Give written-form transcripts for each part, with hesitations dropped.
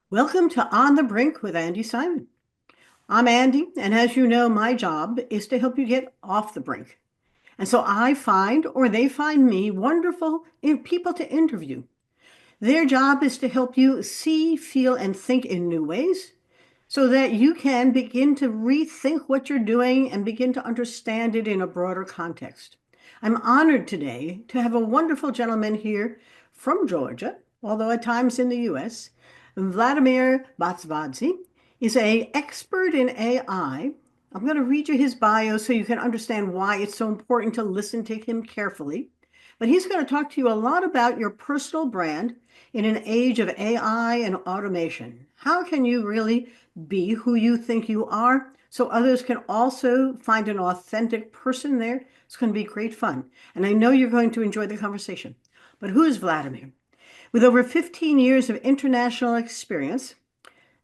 Welcome to On the Brink with Andi Simon. I'm Andi, and as you know, my job is to help you get off the brink. And so I find, or they find me, wonderful people to interview. Their job is to help you see, feel, and think in new ways so that you can begin to rethink what you're doing and begin to understand it in a broader context. I'm honored today to have a wonderful gentleman here from Georgia, although at times in the US. Vladimer Botsvadze is an expert in AI. I'm going to read you his bio so you can understand why it's so important to listen to him carefully. But he's going to talk to you a lot about your personal brand in an age of AI and automation. How can you really be who you think you are so others can also find an authentic person there? It's going to be great fun. And I know you're going to enjoy the conversation. But who is Vladimer? With over 15 years of international experience,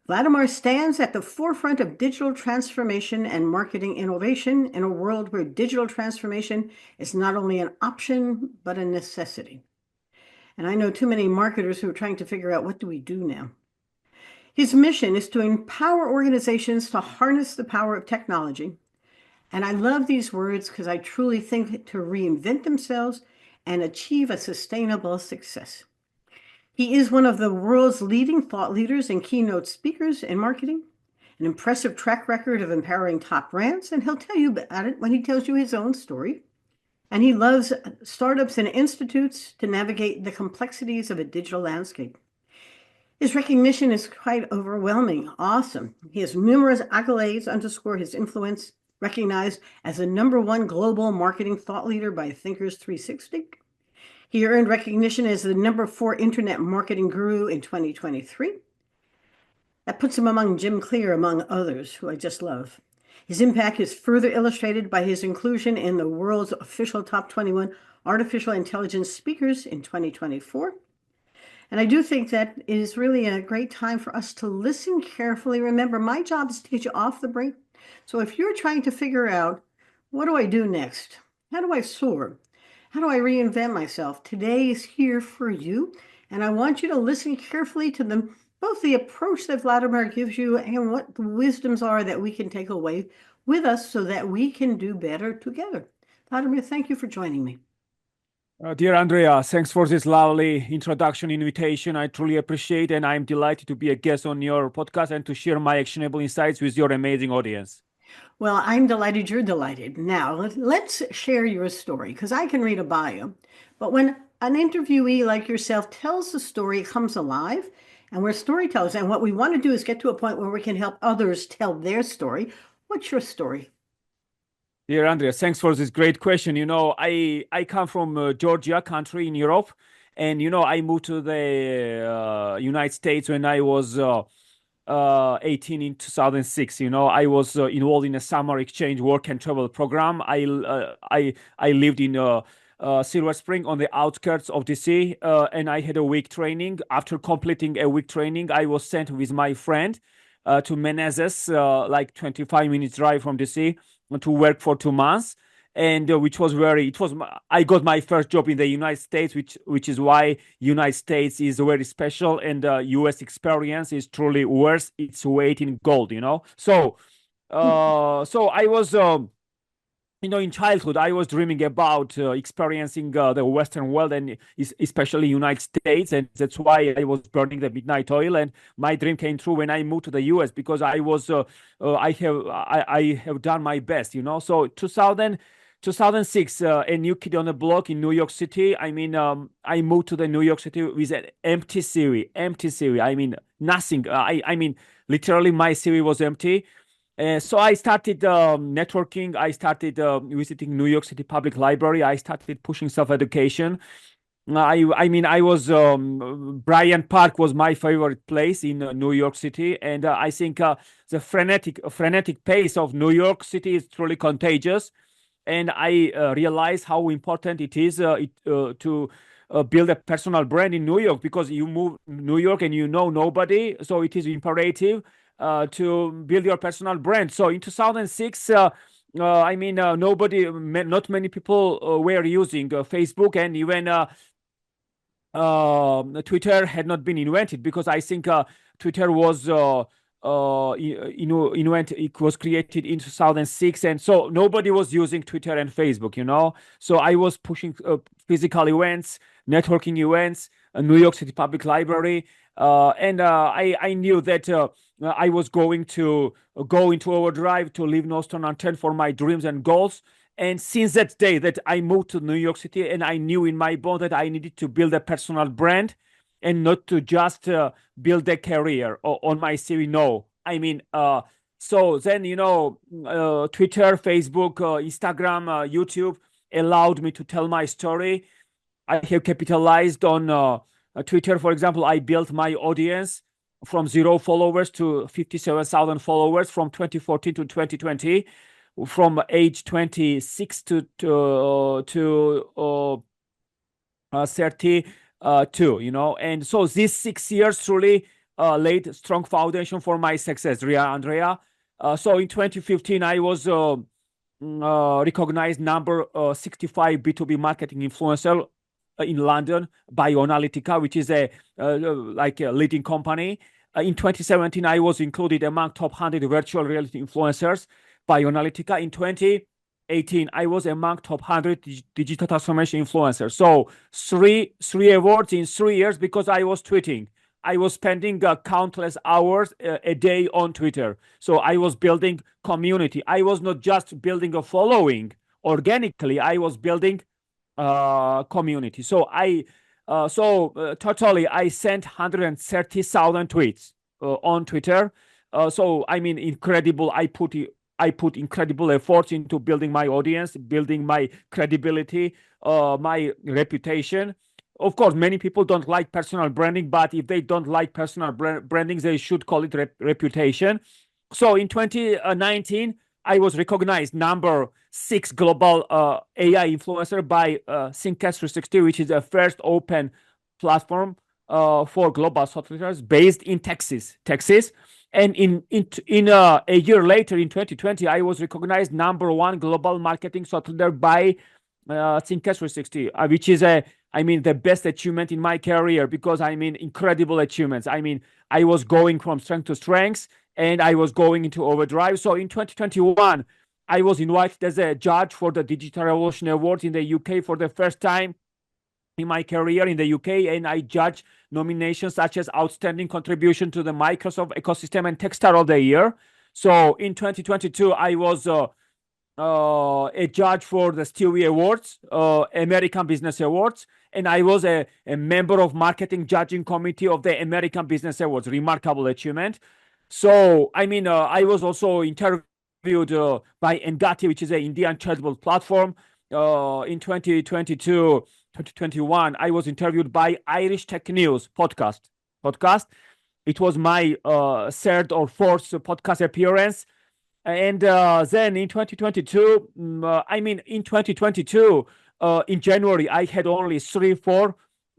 Vladimer stands at the forefront of digital transformation and marketing innovation in a world where digital transformation is not only an option, but a necessity. And I know too many marketers who are trying to figure out what do we do now. His mission is to empower organizations to harness the power of technology. And I love these words because I truly think to reinvent themselves and achieve a sustainable success. He is one of the world's leading thought leaders and keynote speakers in marketing, an impressive track record of empowering top brands, and he'll tell you about it when he tells you his own story. And he loves startups and institutes to navigate the complexities of a digital landscape. His recognition is quite overwhelming, awesome. He has numerous accolades underscore his influence, recognized as the #1 global marketing thought leader by Thinkers 360. He earned recognition as the #4 internet marketing guru in 2023. That puts him among Jim Clear, among others, who I just love. His impact is further illustrated by his inclusion in the world's official top 21 artificial intelligence speakers in 2024. And I do think that it is really a great time for us to listen carefully. Remember, my job is to get you off the brink. So if you're trying to figure out, what do I do next? How do I soar? How do I reinvent myself? Today is here for you. And I want you to listen carefully to both the approach that Vladimer gives you and what the wisdoms are that we can take away with us so that we can do better together. Vladimer, thank you for joining me. Dear Andrea, thanks for this lovely introduction invitation. I truly appreciate it, and I'm delighted to be a guest on your podcast and to share my actionable insights with your amazing audience. Well, I'm delighted you're delighted. Now, let's share your story because I can read a bio. But when an interviewee like yourself tells the story, it comes alive, and we're storytellers. And what we want to do is get to a point where we can help others tell their story. What's your story? Dear Andrea, thanks for this great question. I come from Georgia, country in Europe, and I moved to the United States when I was 18 in 2006. I was involved in a summer exchange work and travel program. I lived in Silver Spring on the outskirts of DC, and I had a week training. After completing a week training, I was sent with my friend to Menezes, like 25 minutes drive from DC, to work for 2 months. And I got my first job in the United States, which is why United States is very special, and US experience is truly worth its weight in gold. So I was in childhood, I was dreaming about experiencing the Western world, and especially United States, and that's why I was burning the midnight oil. And my dream came true when I moved to the US because I have done my best. So 2006, a new kid on the block in New York City. I moved to the New York City with an empty CV, empty CV. Nothing. Literally, my CV was empty. So I started networking. I started visiting New York City Public Library. I started pushing self-education. I was Bryant Park was my favorite place in New York City, and I think the frenetic pace of New York City is truly contagious. And I realized how important it is to build a personal brand in New York, because you move New York and you know nobody, so it is imperative to build your personal brand. So in 2006, not many people were using Facebook, and even Twitter had not been invented, because I think Twitter was it was created in 2006, and so nobody was using Twitter and Facebook, So I was pushing physical events, networking events, New York City Public Library, and I knew that I was going to go into overdrive to leave no stone unturned for my dreams and goals. And since that day that I moved to New York City, and I knew in my bone that I needed to build a personal brand and not to just build a career on my CV. No, I mean, so then, Twitter, Facebook, Instagram, YouTube allowed me to tell my story. I have capitalized on Twitter. For example, I built my audience from 0 followers to 57,000 followers from 2014 to 2020, from age 26 to 32, and so these 6 years truly laid a strong foundation for my success, Andrea. So in 2015, I was recognized number 65 B2B marketing influencer in London by Analytica, which is like a leading company. In 2017, I was included among top 100 virtual reality influencers by Analytica. In 2018, I was among top 100 digital transformation influencers. So three awards in 3 years, because I was tweeting. I was spending countless hours a day on Twitter. So I was building community. I was not just building a following organically. I was building community. So totally I sent 130,000 tweets on Twitter. So I mean, incredible. I put incredible efforts into building my audience, building my credibility, my reputation. Of course, many people don't like personal branding, but if they don't like personal branding, they should call it reputation. So in 2019, I was recognized number 6 global AI influencer by Thinkers360, which is the first open platform for global thought leaders based in Texas. And in a year later, in 2020, I was recognized number 1 global marketing thought leader by Thinkers360, which is the best achievement in my career, because incredible achievements. I was going from strength to strength, and I was going into overdrive. So in 2021, I was invited as a judge for the Digital Revolution Awards in the UK for the first time in my career in the UK, and I judged nominations such as Outstanding Contribution to the Microsoft Ecosystem and Tech Star of the Year. So in 2022, I was a judge for the Stewie Awards, American Business Awards, and I was a member of marketing judging committee of the American Business Awards. Remarkable achievement. So I was also interviewed by Engati, which is an Indian charitable platform. In 2022, 2021, I was interviewed by Irish Tech News podcast. It was my third or fourth podcast appearance. And then in 2022, in January, I had only 3-4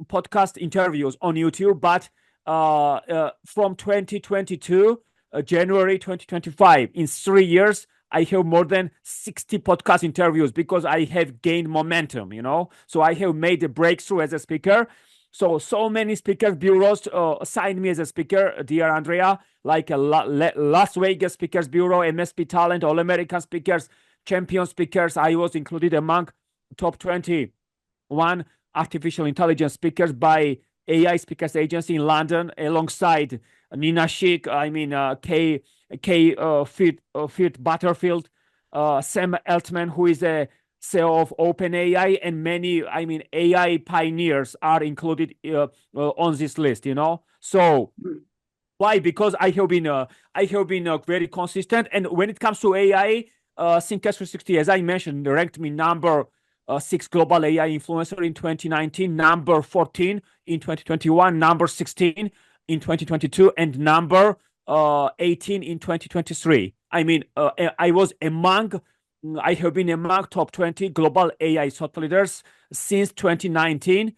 podcast interviews on YouTube. But from 2022, January 2025, in 3 years, I have more than 60 podcast interviews, because I have gained momentum, So I have made a breakthrough as a speaker. So many speakers bureaus assigned me as a speaker, dear Andrea, like Las Vegas Speakers Bureau, MSP Talent, All American Speakers, Champion Speakers. I was included among top 21 artificial intelligence speakers by AI Speakers Agency in London, alongside Nina Schick, Fit Butterfield, Sam Altman, who is a CEO of OpenAI, and many, AI pioneers are included on this list, So why? Because I have been very consistent. And when it comes to AI, Thinkers360, as I mentioned, ranked me number 6 global AI influencer in 2019, number 14 in 2021, number 16 in 2022, and number 18 in 2023. I have been among top 20 global AI thought leaders since 2019,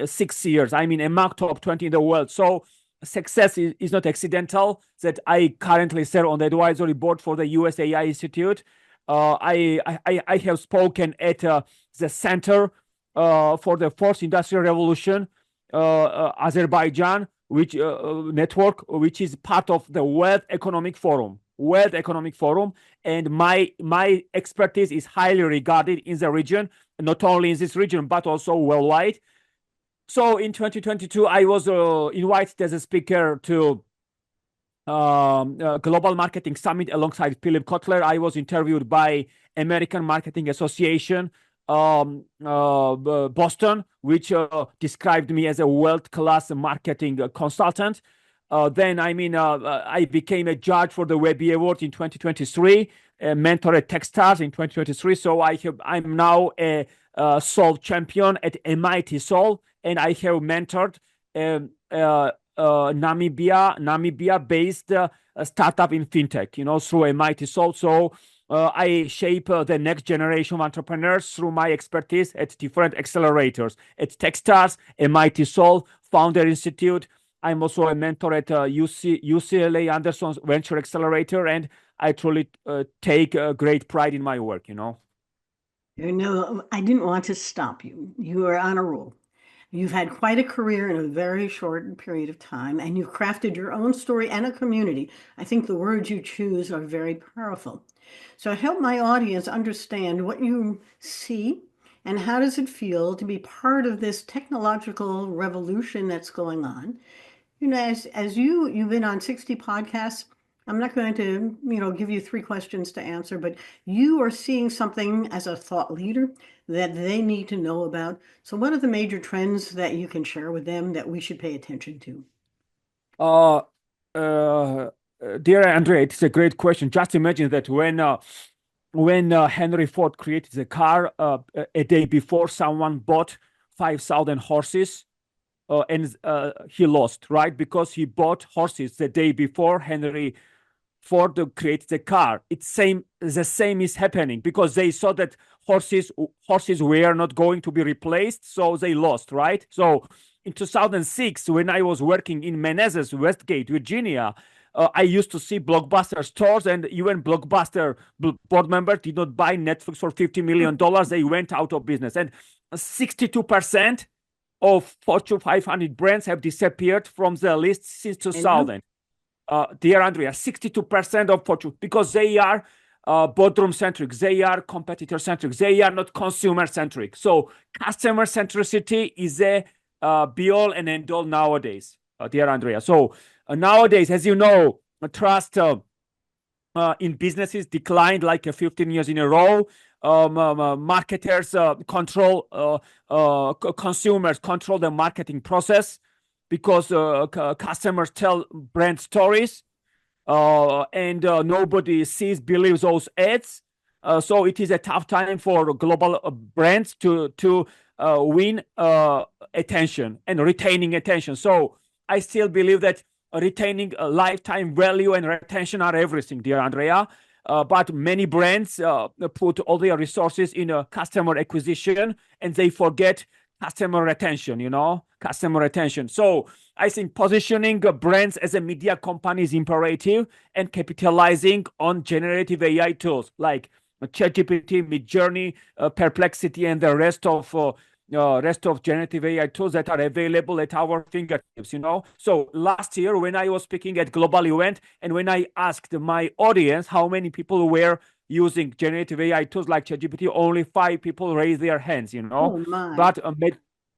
6 years. Among top 20 in the world. So success is not accidental. That I currently serve on the advisory board for the US AI Institute. I have spoken at the Center for the Fourth Industrial Revolution Azerbaijan, which network, which is part of the World Economic Forum. World Economic Forum, and my expertise is highly regarded in the region, not only in this region but also worldwide. So in 2022, I was invited as a speaker to Global Marketing Summit alongside Philip Kotler. I was interviewed by American Marketing Association, Boston, which described me as a world-class marketing consultant. Then, I became a judge for the Webby Award in 2023, a mentor at Techstars in 2023. So I'm now a Seoul champion at MIT Seoul, and I have mentored Namibia-based startup in fintech, through MIT Seoul. So I shape the next generation of entrepreneurs through my expertise at different accelerators at Techstars, MIT Seoul, Founder Institute. I'm also a mentor at UCLA Anderson's Venture Accelerator, and I truly take great pride in my work, I didn't want to stop you. You are on a roll. You've had quite a career in a very short period of time, and you've crafted your own story and a community. I think the words you choose are very powerful. So help my audience understand what you see and how does it feel to be part of this technological revolution that's going on. As you've been on 60 podcasts, I'm not going to, give you 3 questions to answer, but you are seeing something as a thought leader that they need to know about. So what are the major trends that you can share with them that we should pay attention to? Dear Andrea, it's a great question. Just imagine that when Henry Ford created the car, a day before, someone bought 5,000 horses. And he lost, right? Because he bought horses the day before Henry Ford created the car. The same is happening because they saw that horses were not going to be replaced, so they lost, right? So in 2006, when I was working in Menezes, Westgate, Virginia, I used to see Blockbuster stores, and even Blockbuster board members did not buy Netflix for $50 million. They went out of business, and 62% of Fortune 500 brands have disappeared from the list since 2000. Dear Andrea, 62% of Fortune, because they are boardroom centric, they are competitor centric, they are not consumer centric. So customer centricity is a be all and end all nowadays, dear Andrea. So nowadays, as you know, trust in businesses declined like 15 years in a row. Marketers control consumers control the marketing process because customers tell brand stories, and nobody believes those ads. So it is a tough time for global brands to win attention and retaining attention. So I still believe that retaining lifetime value and retention are everything, dear Andrea. But many brands put all their resources in customer acquisition, and they forget customer retention, customer retention. So I think positioning brands as a media company is imperative, and capitalizing on generative AI tools like ChatGPT, Midjourney, Perplexity, and the rest of generative AI tools that are available at our fingertips, So last year, when I was speaking at global event, and when I asked my audience how many people were using generative AI tools like ChatGPT, only 5 people raised their hands, Oh my. But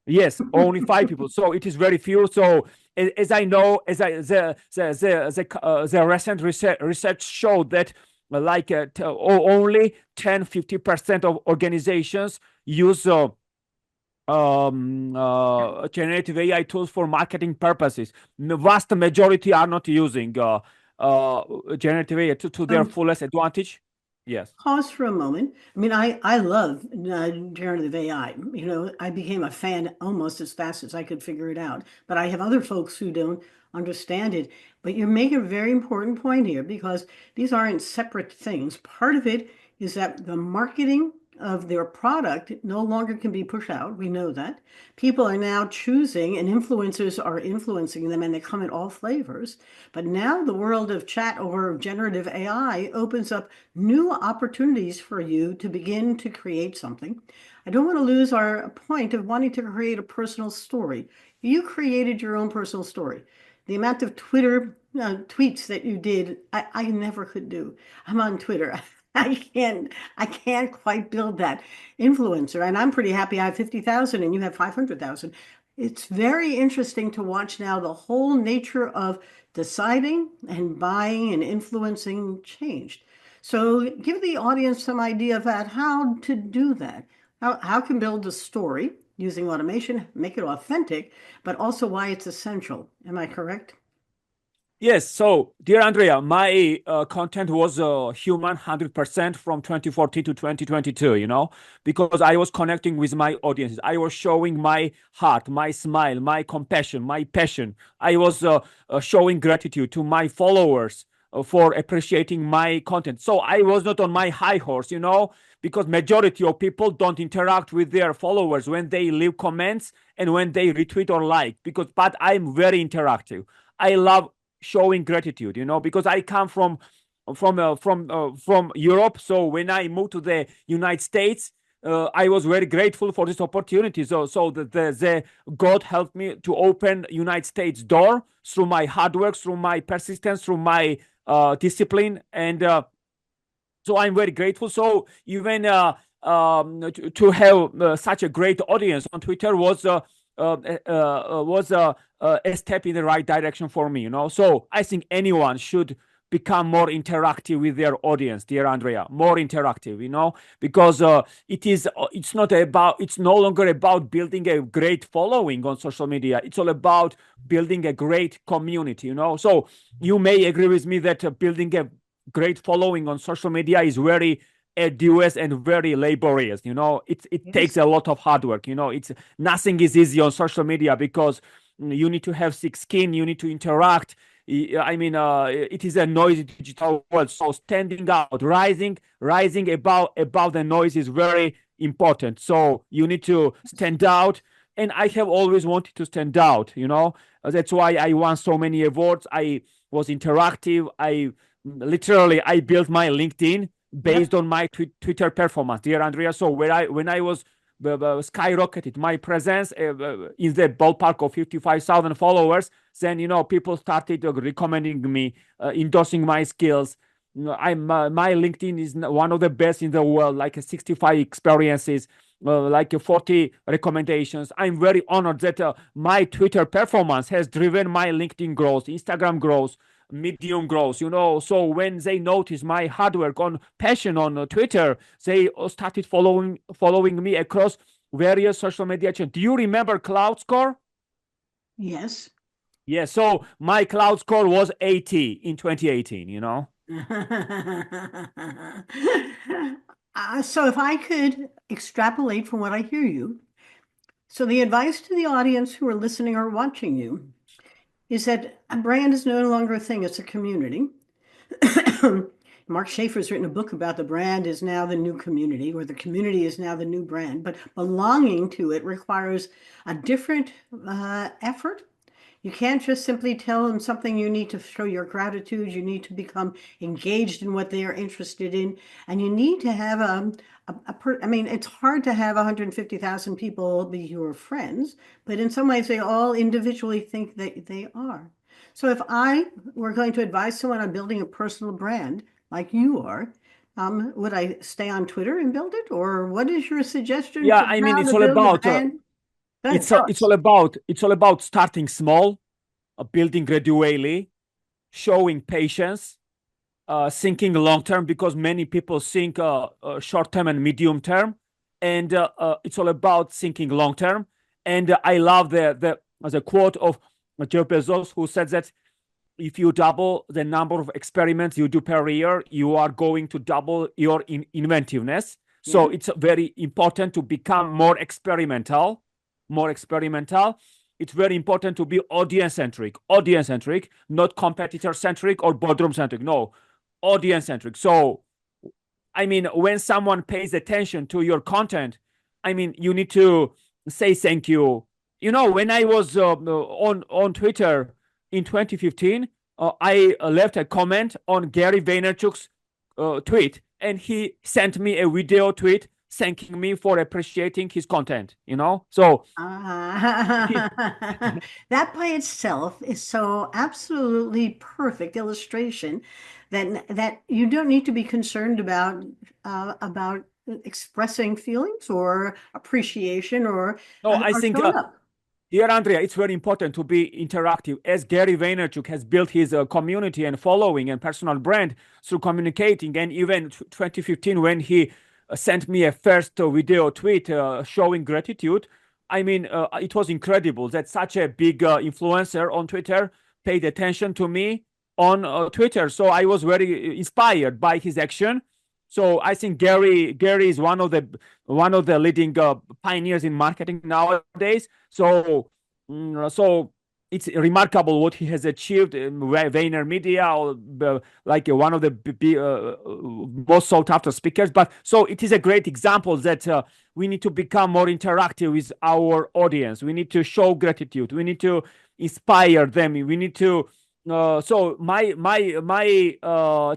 yes, only 5 people. So it is very few. So as I know, the recent research showed that only 10-50% of organizations use generative AI tools for marketing purposes. The vast majority are not using generative AI to their fullest advantage. Yes. Pause for a moment. I love generative AI. I became a fan almost as fast as I could figure it out. But I have other folks who don't understand it. But you make a very important point here because these aren't separate things. Part of it is that the marketing of their product no longer can be pushed out. We know that. People are now choosing, and influencers are influencing them, and they come in all flavors. But now the world of chat or generative AI opens up new opportunities for you to begin to create something. I don't want to lose our point of wanting to create a personal story. You created your own personal story. The amount of Twitter tweets that you did, I never could do. I'm on Twitter. I can't quite build that influencer. And I'm pretty happy I have 50,000 and you have 500,000. It's very interesting to watch now the whole nature of deciding and buying and influencing changed. So give the audience some idea about how to do that. How can build a story using automation, make it authentic, but also why it's essential. Am I correct? Yes, so dear Andrea, my content was human 100% from 2014 to 2022, because I was connecting with my audiences. I was showing my heart, my smile, my compassion, my passion. I was showing gratitude to my followers for appreciating my content. So I was not on my high horse, because majority of people don't interact with their followers when they leave comments and when they retweet or like, but I'm very interactive. I love showing gratitude, because I come from Europe. So when I moved to the United States, I was very grateful for this opportunity. So the God helped me to open United States door through my hard work, through my persistence, through my discipline, and so I'm very grateful. So even to have such a great audience on Twitter was a step in the right direction for me. So I think anyone should become more interactive with their audience, dear Andrea, more interactive, because it's no longer about building a great following on social media. It's all about building a great community. So you may agree with me that building a great following on social media is very arduous and very laborious. It takes Yes. a lot of hard work. It's nothing is easy on social media because you need to have thick skin, you need to interact. I mean, it is a noisy digital world. So standing out, rising above the noise is very important. So you need to stand out. And I have always wanted to stand out. That's why I won so many awards. I was interactive. I built my LinkedIn Yep. based on my Twitter performance, dear Andrea. So when I was skyrocketed my presence in the ballpark of 55,000 followers, then people started recommending me, endorsing my skills. My LinkedIn is one of the best in the world, like 65 experiences, like 40 recommendations. I'm very honored that my Twitter performance has driven my LinkedIn growth, Instagram growth, Medium growth. So when they notice my hard work on passion on Twitter, they started following me across various social media channels. Do you remember Cloud Score? Yes. Yeah, so my Cloud Score was 80 in 2018. So if I could extrapolate from what I hear you, so the advice to the audience who are listening or watching you is that a brand is no longer a thing, it's a community. Mark Schaefer's written a book about the brand is now the new community, or the community is now the new brand, but belonging to it requires a different effort. You can't just simply tell them something. You need to show your gratitude. You need to become engaged in what they are interested in. And you need to have I mean, it's hard to have 150,000 people be your friends, but in some ways they all individually think that they are. So if I were going to advise someone on building a personal brand like you are, would I stay on Twitter and build it? Or what is your suggestion Yeah, for I mean, how it's to all build a about brand? Go ahead, it's tell it's us. all about starting small, building gradually, showing patience, thinking long term, because many people think short term and medium term, and it's all about thinking long term. And I love the quote of Jeff Bezos, who said that if you double the number of experiments you do per year, you are going to double your inventiveness. So Yeah. it's very important to become more experimental, more experimental. It's very important to be audience centric, not competitor centric or boardroom centric. No, audience centric. So, I mean, when someone pays attention to your content, I mean, you need to say thank you. When I was on Twitter in 2015, I left a comment on Gary Vaynerchuk's tweet, and he sent me a video tweet thanking me for appreciating his content, you know? So That by itself is so absolutely perfect illustration that you don't need to be concerned about expressing feelings or appreciation no, I or think showing up. Dear Andrea, it's very important to be interactive. As Gary Vaynerchuk has built his community and following and personal brand through communicating, and even 2015 when he sent me a first video tweet showing gratitude, I mean, it was incredible that such a big influencer on Twitter paid attention to me on Twitter. So I was very inspired by his action. So I think Gary is one of the leading pioneers in marketing nowadays. So it's remarkable what he has achieved in Vayner Media, or like one of the most sought after speakers. But so it is a great example that we need to become more interactive with our audience. We need to show gratitude. We need to inspire them. We need to so my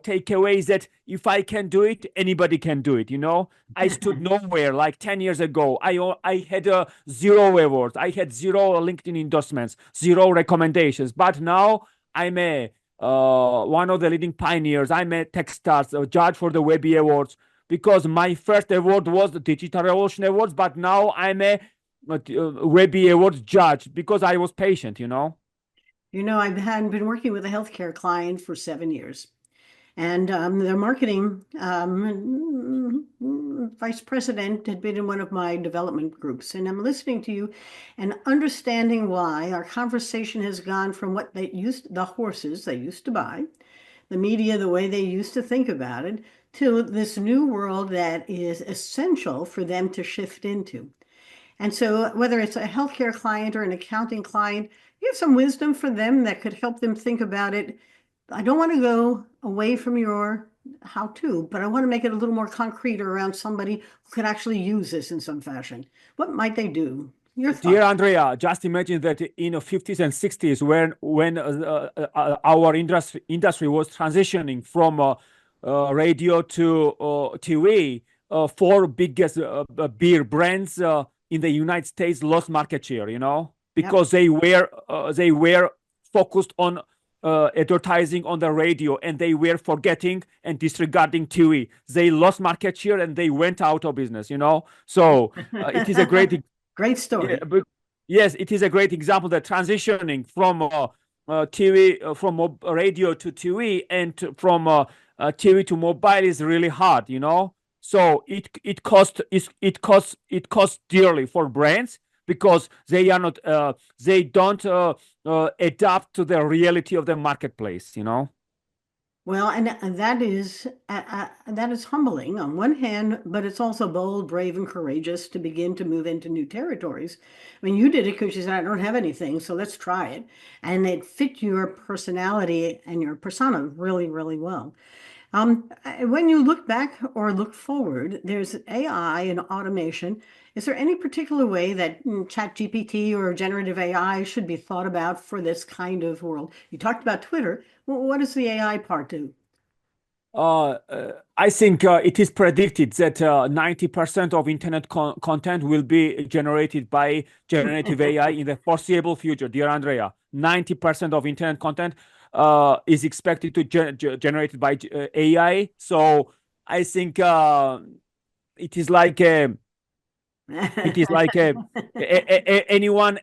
takeaway is that if I can do it, anybody can do it. You know, I stood nowhere like 10 years ago. I had zero awards. I had zero LinkedIn endorsements, zero recommendations. But now I'm a one of the leading pioneers. I'm a Techstars, a judge for the Webby Awards, because my first award was the Digital Revolution Awards, but now I'm a Webby Awards judge because I was patient. You know. You know, I've had been working with a healthcare client for 7 years, and their marketing vice president had been in one of my development groups. And I'm listening to you and understanding why our conversation has gone from what the horses they used to buy, the media, the way they used to think about it, to this new world that is essential for them to shift into. And so whether it's a healthcare client or an accounting client, you have some wisdom for them that could help them think about it. I don't want to go away from your how to, but I want to make it a little more concrete around somebody who could actually use this in some fashion. What might they do? Your Dear thoughts? Andrea, just imagine that in the 50s and 60s, when our industry was transitioning from radio to TV, four biggest beer brands in the United States lost market share. You know, Yep. because they were focused on advertising on the radio, and they were forgetting and disregarding TV. They lost market share and they went out of business. You know, so it is a great. Great Yeah, story. but yes, it is a great example that transitioning from TV, from radio to TV, and from TV to mobile is really hard, you know. So it costs dearly for brands because they are not they don't adapt to the reality of the marketplace, you know. Well, and that is humbling on one hand, but it's also bold, brave, and courageous to begin to move into new territories. I mean, you did it because you said, I don't have anything, so let's try it. And it fit your personality and your persona really, really well. When you look back or look forward, there's AI and automation. Is there any particular way that ChatGPT or generative AI should be thought about for this kind of world? You talked about Twitter. What does the AI part do? I think it is predicted that 90% of internet content will be generated by generative AI in the foreseeable future, dear Andrea. 90% of internet content is expected to generated by AI. So I think it is like it is like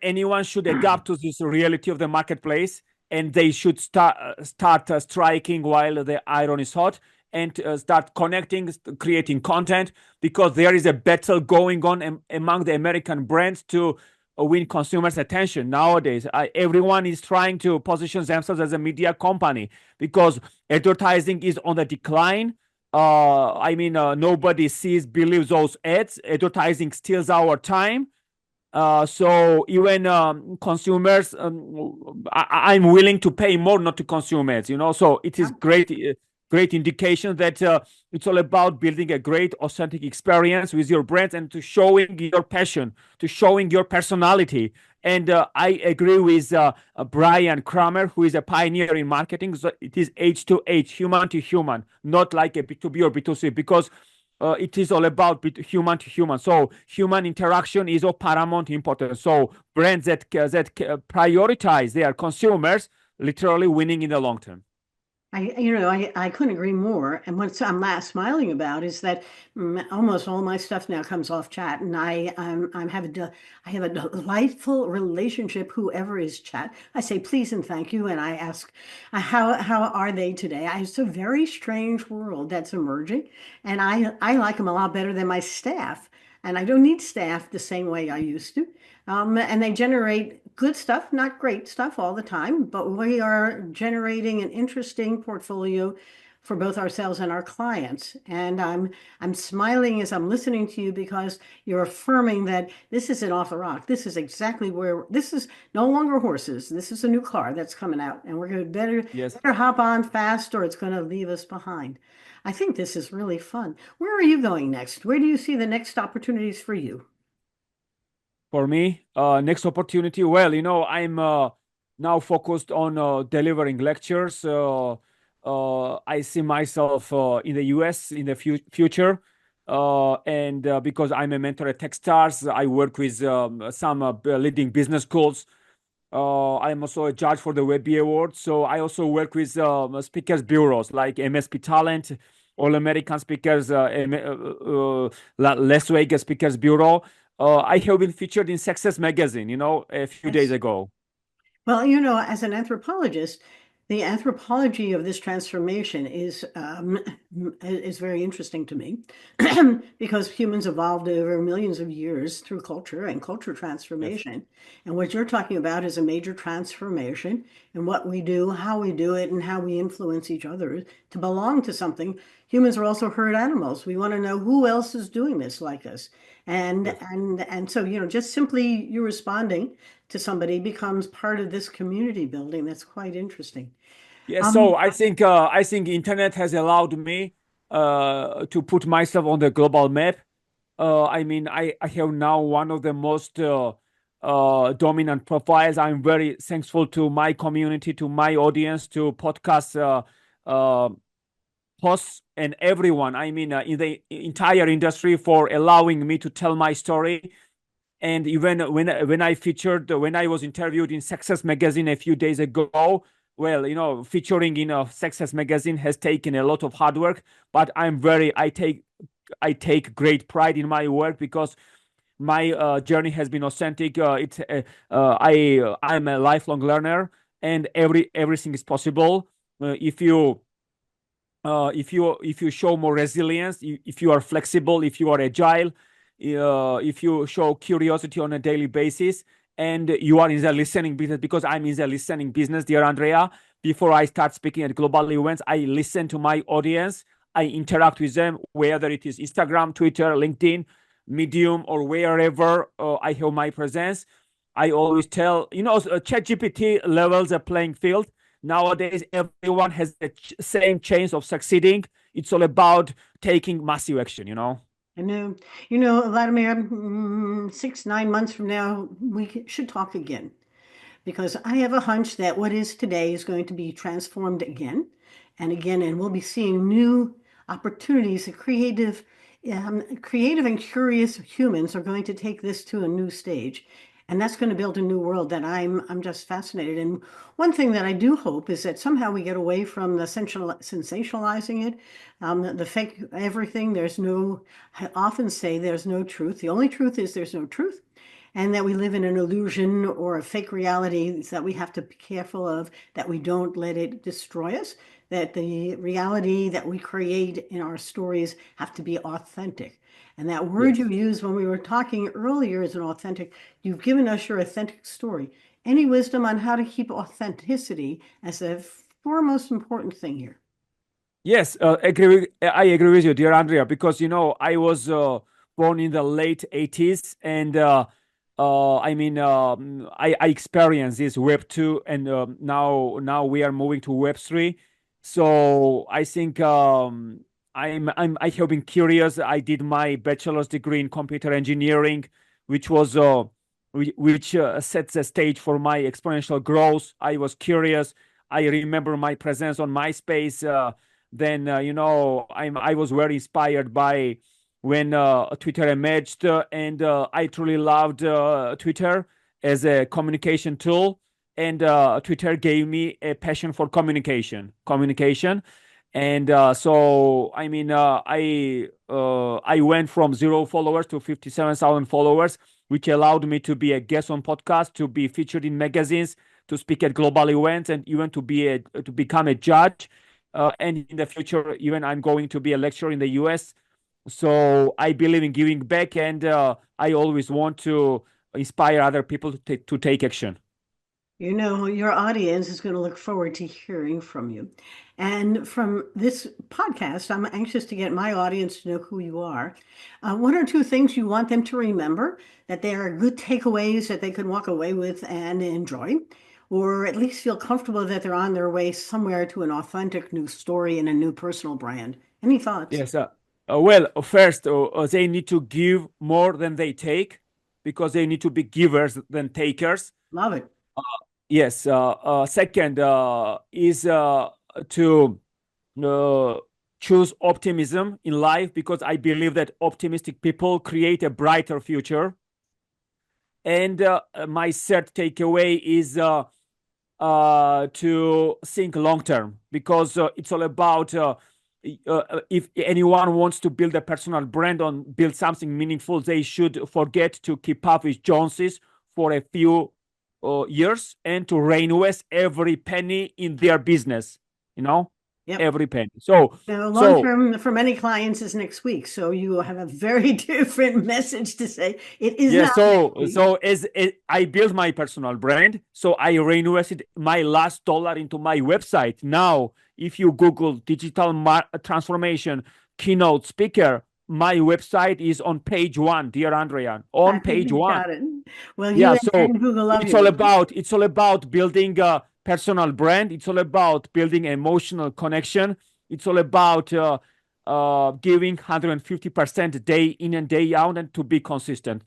anyone should adapt to this reality of the marketplace, and they should start striking while the iron is hot, and start connecting, creating content, because there is a battle going on among the American brands to win consumers' attention nowadays. Everyone is trying to position themselves as a media company because advertising is on the decline. I mean, nobody believes those ads. Advertising steals our time. So even consumers, I'm willing to pay more not to consume ads, you know. So it is great indication that it's all about building a great authentic experience with your brand and to showing your passion, to showing your personality. And I agree with Brian Kramer, who is a pioneer in marketing. So it is H to H, human to human, not like a B2B or B2C, because it is all about human to human. So human interaction is of paramount importance. So brands that prioritize their consumers literally winning in the long term. I couldn't agree more. And what I'm smiling about is that almost all my stuff now comes off chat, and I have a delightful relationship. Whoever is chat, I say please and thank you, and I ask how are they today. It's a very strange world that's emerging, and I like them a lot better than my staff. And I don't need staff the same way I used to. And they generate good stuff, not great stuff all the time, but we are generating an interesting portfolio for both ourselves and our clients. And I'm smiling as I'm listening to you because you're affirming that this isn't off the rock. This is exactly where this is no longer horses. This is a new car that's coming out, and we're going to Yes. better hop on fast, or it's going to leave us behind. I think this is really fun. Where are you going next? Where do you see the next opportunities for you? For me, next opportunity. Well, I'm now focused on delivering lectures. I see myself in the US in the future. And because I'm a mentor at Techstars, I work with some leading business schools. I'm also a judge for the Webby Awards. So I also work with speakers bureaus like MSP Talent, All American Speakers, Las Vegas Speakers Bureau. I have been featured in Success Magazine, a few days Yes. ago. Well, as an anthropologist, the anthropology of this transformation is very interesting to me because humans evolved over millions of years through culture and culture Yes. transformation. And what you're talking about is a major transformation in what we do, how we do it, and how we influence each other to belong to something. Humans are also herd animals. We want to know who else is doing this like us. And Yes. and so, just simply you responding to somebody becomes part of this community building. That's quite interesting. Yes. Um, So I think internet has allowed me to put myself on the global map. I have now one of the most dominant profiles. I'm very thankful to my community, to my audience, to podcast hosts and everyone. In the entire industry for allowing me to tell my story. And even when I was interviewed in Success Magazine a few days ago, well, featuring in a Success Magazine has taken a lot of hard work, but I take great pride in my work because my journey has been authentic. I'm a lifelong learner, and everything is possible if you show more resilience, if you are flexible, if you are agile, if you show curiosity on a daily basis, and you are in the listening business, because I'm in the listening business, dear Andrea. Before I start speaking at global events, I listen to my audience. I interact with them, whether it is Instagram, Twitter, LinkedIn, Medium, or wherever I have my presence. I always tell, ChatGPT levels a playing field. Nowadays, everyone has the same chance of succeeding. It's all about taking massive action. I know, Vladimir, 6, 9 months from now, we should talk again because I have a hunch that what is today is going to be transformed again and again, and we'll be seeing new opportunities. Creative and curious humans are going to take this to a new stage, and that's going to build a new world that I'm just fascinated. And one thing that I do hope is that somehow we get away from the sensationalizing it, the fake everything. I often say there's no truth. The only truth is there's no truth, and that we live in an illusion or a fake reality that we have to be careful of, that we don't let it destroy us, that the reality that we create in our stories have to be authentic. And that word you Yes. used when we were talking earlier is an authentic. You've given us your authentic story. Any wisdom on how to keep authenticity as the foremost important thing here? Yes, I agree with you, dear Andrea, because I was born in the late 80s, and I experienced this Web 2, and now we are moving to Web 3. So I think I have been curious. I did my bachelor's degree in computer engineering, which was which sets the stage for my exponential growth. I was curious. I remember my presence on MySpace. Then I was very inspired by when Twitter emerged, and I truly loved Twitter as a communication tool. And Twitter gave me a passion for communication. And so, I mean, I went from 0 followers to 57,000 followers, which allowed me to be a guest on podcasts, to be featured in magazines, to speak at global events, and even to become a judge. And in the future, even I'm going to be a lecturer in the US. So I believe in giving back, and I always want to inspire other people to take action. You know, your audience is going to look forward to hearing from you. And from this podcast, I'm anxious to get my audience to know who you are. One or two things you want them to remember that they are good takeaways that they can walk away with and enjoy, or at least feel comfortable that they're on their way somewhere to an authentic new story and a new personal brand. Any thoughts? Yes. Well, first, they need to give more than they take, because they need to be givers than takers. Love it. Yes. Second is to uh, choose optimism in life, because I believe that optimistic people create a brighter future. And my third takeaway is to think long term, because it's all about if anyone wants to build a personal brand or build something meaningful, they should forget to keep up with Joneses for a few years, and to reinvest every penny in their business, you know, Yep. every penny. So, Now, long so term for many clients is next week. So you have a very different message to say. It is yeah, not so next week. so as I built my personal brand, so I reinvested my last dollar into my website. Now, if you Google digital transformation keynote speaker, my website is on page one, dear Andrea, I on think page we one. got it. Well, Yeah, you so and Google love it's all you. about building a personal brand. It's all about building emotional connection. It's all about giving 150% day in and day out, and to be consistent,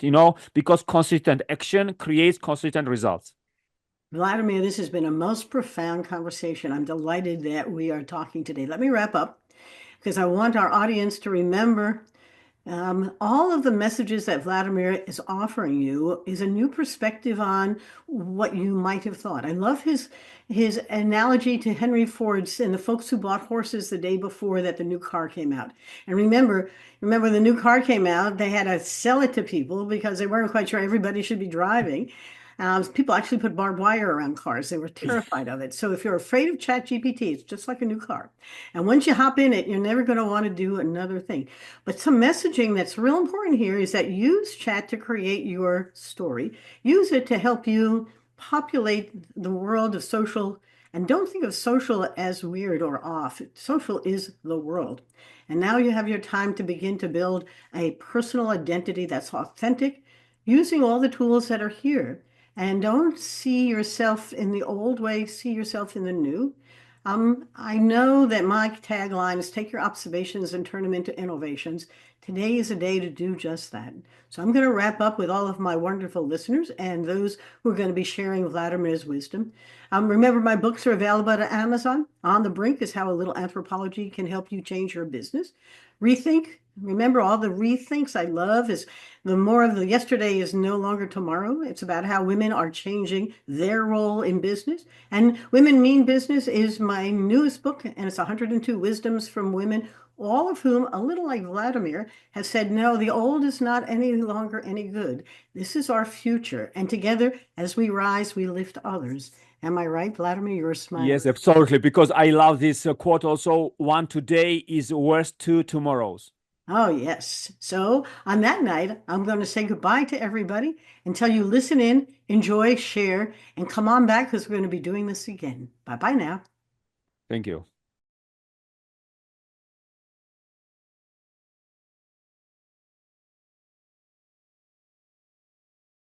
because consistent action creates consistent results. Vladimir, this has been a most profound conversation. I'm delighted that we are talking today. Let me wrap up because I want our audience to remember all of the messages that Vladimir is offering you is a new perspective on what you might have thought. I love his analogy to Henry Ford's and the folks who bought horses the day before that the new car came out. And remember the new car came out, they had to sell it to people because they weren't quite sure everybody should be driving. People actually put barbed wire around cars. They were terrified of it. So if you're afraid of ChatGPT, it's just like a new car. And once you hop in it, you're never going to want to do another thing. But some messaging that's real important here is that use chat to create your story. Use it to help you populate the world of social. And don't think of social as weird or off. Social is the world. And now you have your time to begin to build a personal identity that's authentic using all the tools that are here. And don't see yourself in the old way, see yourself in the new. I know that my tagline is take your observations and turn them into innovations. Today is a day to do just that. So I'm going to wrap up with all of my wonderful listeners and those who are going to be sharing Vladimir's wisdom. Remember, my books are available at Amazon. On the Brink is how a little anthropology can help you change your business. Rethink. Remember, all the rethinks I love is the more of the yesterday is no longer tomorrow. It's about how women are changing their role in business. And Women Mean Business is my newest book, and it's 102 wisdoms from women, all of whom, a little like Vladimir, have said, no, the old is not any longer any good. This is our future. And together, as we rise, we lift others. Am I right, Vladimir? You're smiling. Yes, absolutely. Because I love this quote also: one today is worth two tomorrows. Oh, yes. So on that night, I'm going to say goodbye to everybody until you listen in, enjoy, share, and come on back because we're going to be doing this again. Bye bye now. Thank you.